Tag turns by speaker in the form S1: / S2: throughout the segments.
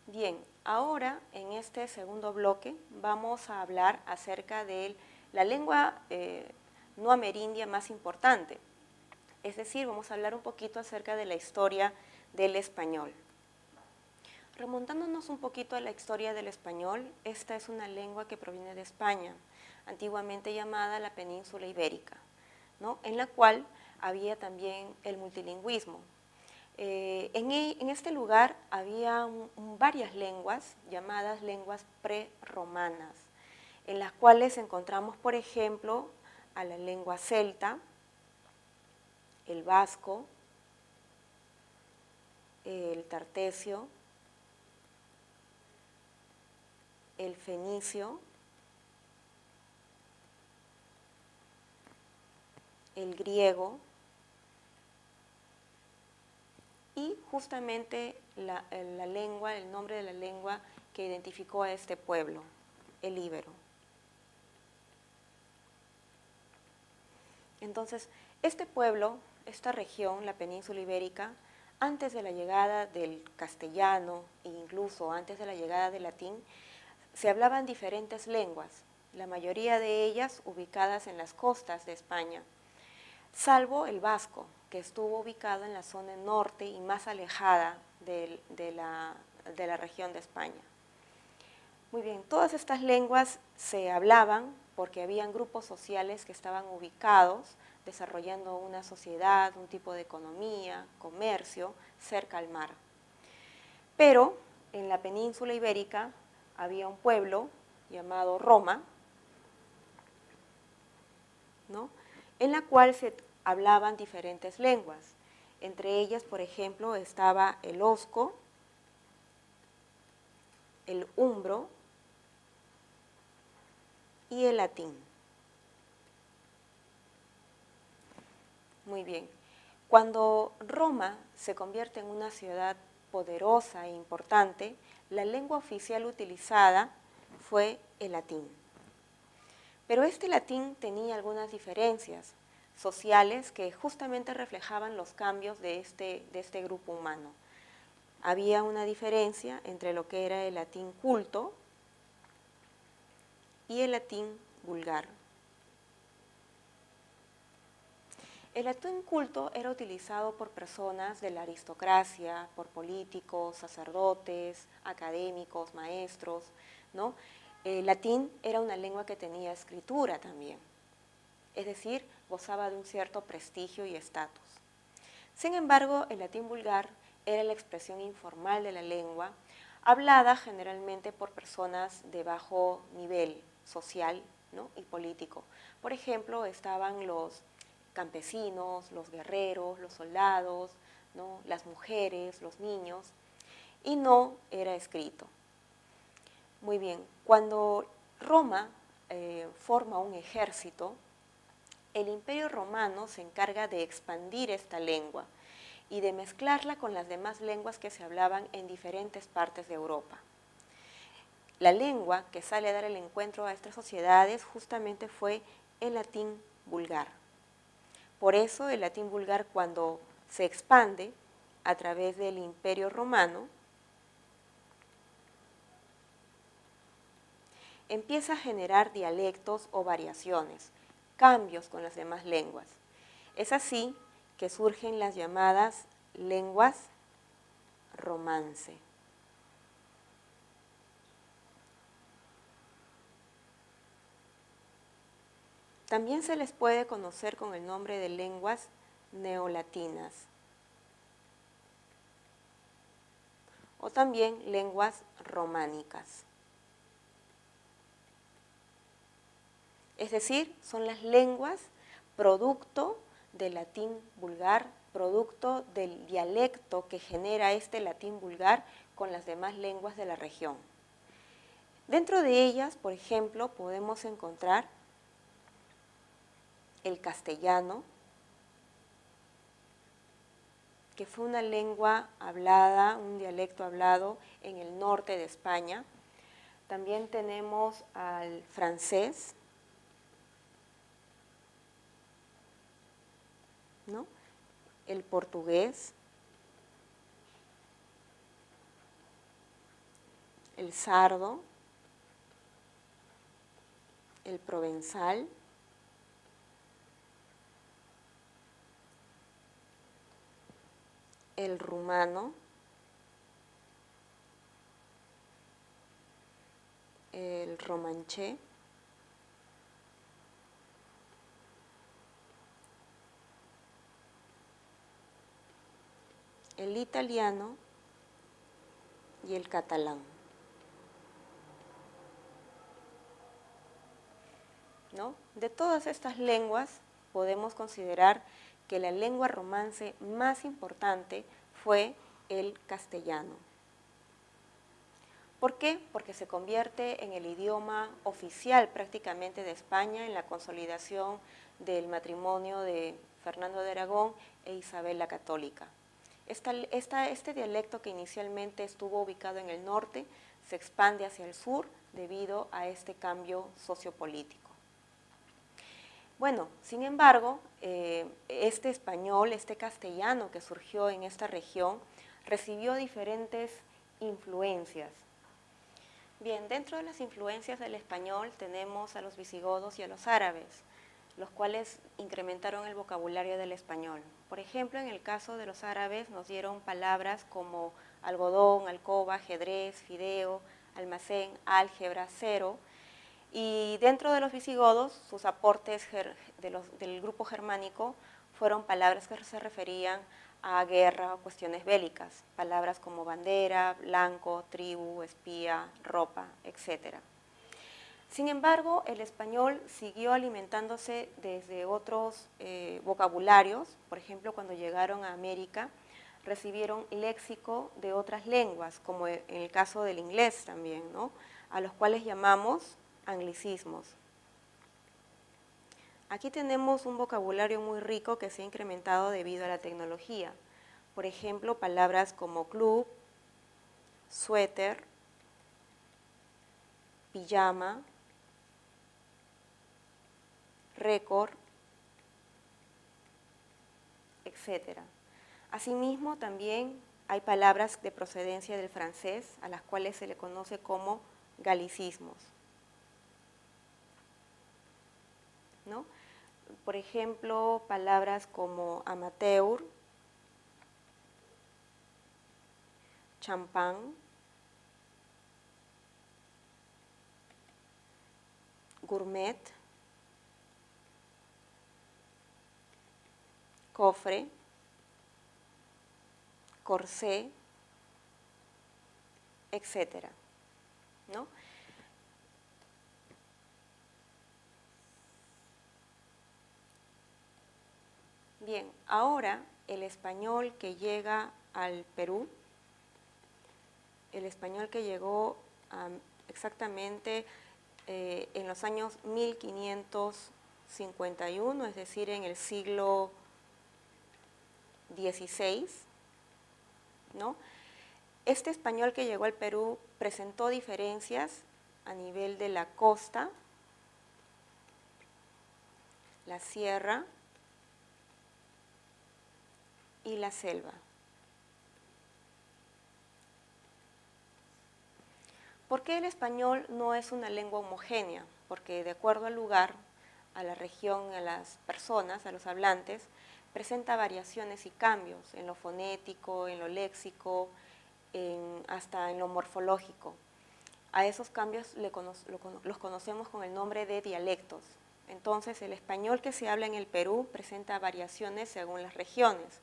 S1: Bien, ahora en este segundo bloque vamos a hablar acerca de la lengua no amerindia más importante. Es decir, vamos a hablar un poquito acerca de la historia del español. Remontándonos un poquito a la historia del español, esta es una lengua que proviene de España, antiguamente llamada la península ibérica, ¿no? En la cual había también el multilingüismo. En este lugar había varias lenguas llamadas lenguas prerromanas, en las cuales encontramos, por ejemplo, a la lengua celta, el vasco, el tartesio, el fenicio, el griego y justamente el nombre de la lengua que identificó a este pueblo, el íbero. Entonces, este pueblo, esta región, la península ibérica, antes de la llegada del castellano e incluso antes de la llegada del latín, se hablaban diferentes lenguas, la mayoría de ellas ubicadas en las costas de España, salvo el vasco, que estuvo ubicado en la zona norte y más alejada de la región de España. Muy bien, todas estas lenguas se hablaban porque habían grupos sociales que estaban ubicados, desarrollando una sociedad, un tipo de economía, comercio, cerca al mar. Pero en la península ibérica había un pueblo llamado Roma, ¿no?, en la cual se hablaban diferentes lenguas. Entre ellas, por ejemplo, estaba el osco, el umbro y el latín. Muy bien. Cuando Roma se convierte en una ciudad poderosa e importante, la lengua oficial utilizada fue el latín. Pero este latín tenía algunas diferencias sociales que justamente reflejaban los cambios de este grupo humano. Había una diferencia entre lo que era el latín culto y el latín vulgar. El latín culto era utilizado por personas de la aristocracia, por políticos, sacerdotes, académicos, maestros, ¿no? El latín era una lengua que tenía escritura también, es decir, gozaba de un cierto prestigio y estatus. Sin embargo, el latín vulgar era la expresión informal de la lengua, hablada generalmente por personas de bajo nivel social, ¿no?, y político. Por ejemplo, estaban los campesinos, los guerreros, los soldados, ¿no?, las mujeres, los niños, y no era escrito. Muy bien, cuando Roma forma un ejército, el Imperio Romano se encarga de expandir esta lengua y de mezclarla con las demás lenguas que se hablaban en diferentes partes de Europa. La lengua que sale a dar el encuentro a estas sociedades justamente fue el latín vulgar. Por eso el latín vulgar, cuando se expande a través del Imperio Romano, empieza a generar dialectos o variaciones, cambios con las demás lenguas. Es así que surgen las llamadas lenguas romance. También se les puede conocer con el nombre de lenguas neolatinas o también lenguas románicas. Es decir, son las lenguas producto del latín vulgar, producto del dialecto que genera este latín vulgar con las demás lenguas de la región. Dentro de ellas, por ejemplo, podemos encontrar el castellano, que fue una lengua hablada, un dialecto hablado en el norte de España. También tenemos al francés, ¿no?, el portugués, el sardo, el provenzal, el rumano, el romanché, el italiano y el catalán, ¿no? De todas estas lenguas podemos considerar que la lengua romance más importante fue el castellano. ¿Por qué? Porque se convierte en el idioma oficial prácticamente de España en la consolidación del matrimonio de Fernando de Aragón e Isabel la Católica. Este dialecto, que inicialmente estuvo ubicado en el norte, se expande hacia el sur debido a este cambio sociopolítico. Bueno, sin embargo, este español, este castellano que surgió en esta región, recibió diferentes influencias. Bien, dentro de las influencias del español tenemos a los visigodos y a los árabes, los cuales incrementaron el vocabulario del español. Por ejemplo, en el caso de los árabes nos dieron palabras como algodón, alcoba, ajedrez, fideo, almacén, álgebra, cero. Y dentro de los visigodos, sus aportes del grupo germánico fueron palabras que se referían a guerra o cuestiones bélicas, palabras como bandera, blanco, tribu, espía, ropa, etc. Sin embargo, el español siguió alimentándose desde otros vocabularios. Por ejemplo, cuando llegaron a América, recibieron léxico de otras lenguas, como en el caso del inglés también, ¿no? A los cuales llamamos anglicismos. Aquí tenemos un vocabulario muy rico que se ha incrementado debido a la tecnología. Por ejemplo, palabras como club, suéter, pijama, récord, etc. Asimismo, también hay palabras de procedencia del francés a las cuales se le conoce como galicismos, ¿no? Por ejemplo, palabras como amateur, champán, gourmet, cofre, corsé, etcétera, ¿no? Bien, ahora el español que llega al Perú, el español que llegó exactamente en los años 1551, es decir, en el siglo XVI, ¿no? Este español que llegó al Perú presentó diferencias a nivel de la costa, la sierra y la selva. ¿Por qué el español no es una lengua homogénea? Porque de acuerdo al lugar, a la región, a las personas, a los hablantes, presenta variaciones y cambios en lo fonético, en lo léxico, hasta en lo morfológico. A esos cambios los conocemos con el nombre de dialectos. Entonces, el español que se habla en el Perú presenta variaciones según las regiones.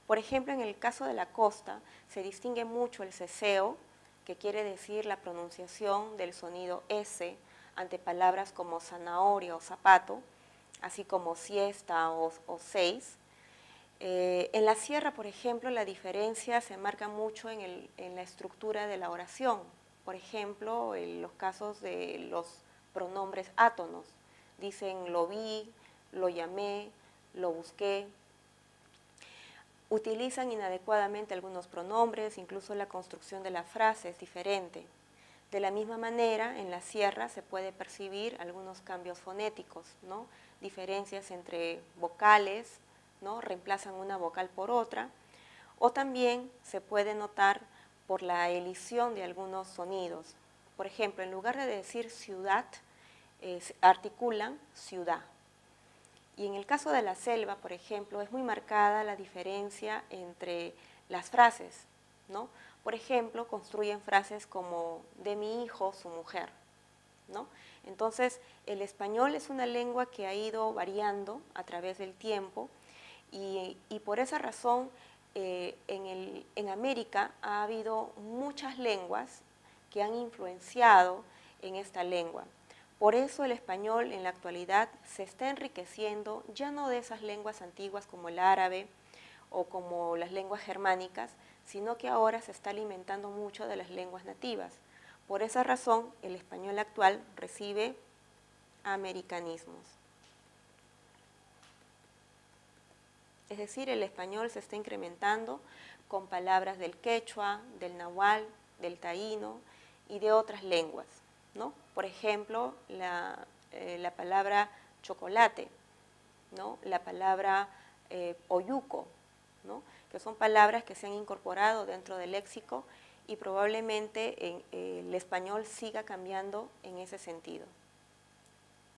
S1: Por ejemplo, en el caso de la costa, se distingue mucho el ceseo, que quiere decir la pronunciación del sonido S ante palabras como zanahoria o zapato, así como siesta o seis. En la sierra, por ejemplo, la diferencia se marca mucho en la estructura de la oración. Por ejemplo, en los casos de los pronombres átonos, dicen lo vi, lo llamé, lo busqué. Utilizan inadecuadamente algunos pronombres, incluso la construcción de la frase es diferente. De la misma manera, en la sierra se puede percibir algunos cambios fonéticos, ¿no? Diferencias entre vocales, ¿no? Reemplazan una vocal por otra, o también se puede notar por la elisión de algunos sonidos. Por ejemplo, en lugar de decir ciudad, se articulan ciudad. Y en el caso de la selva, por ejemplo, es muy marcada la diferencia entre las frases, ¿no? Por ejemplo, construyen frases como de mi hijo, su mujer, ¿no? Entonces, el español es una lengua que ha ido variando a través del tiempo y por esa razón en América ha habido muchas lenguas que han influenciado en esta lengua. Por eso el español en la actualidad se está enriqueciendo ya no de esas lenguas antiguas como el árabe o como las lenguas germánicas, sino que ahora se está alimentando mucho de las lenguas nativas. Por esa razón, el español actual recibe americanismos. Es decir, el español se está incrementando con palabras del quechua, del nahual, del taíno y de otras lenguas, ¿no? Por ejemplo, la palabra chocolate, ¿no? La palabra oyuco, ¿no? Que son palabras que se han incorporado dentro del léxico y probablemente el español siga cambiando en ese sentido.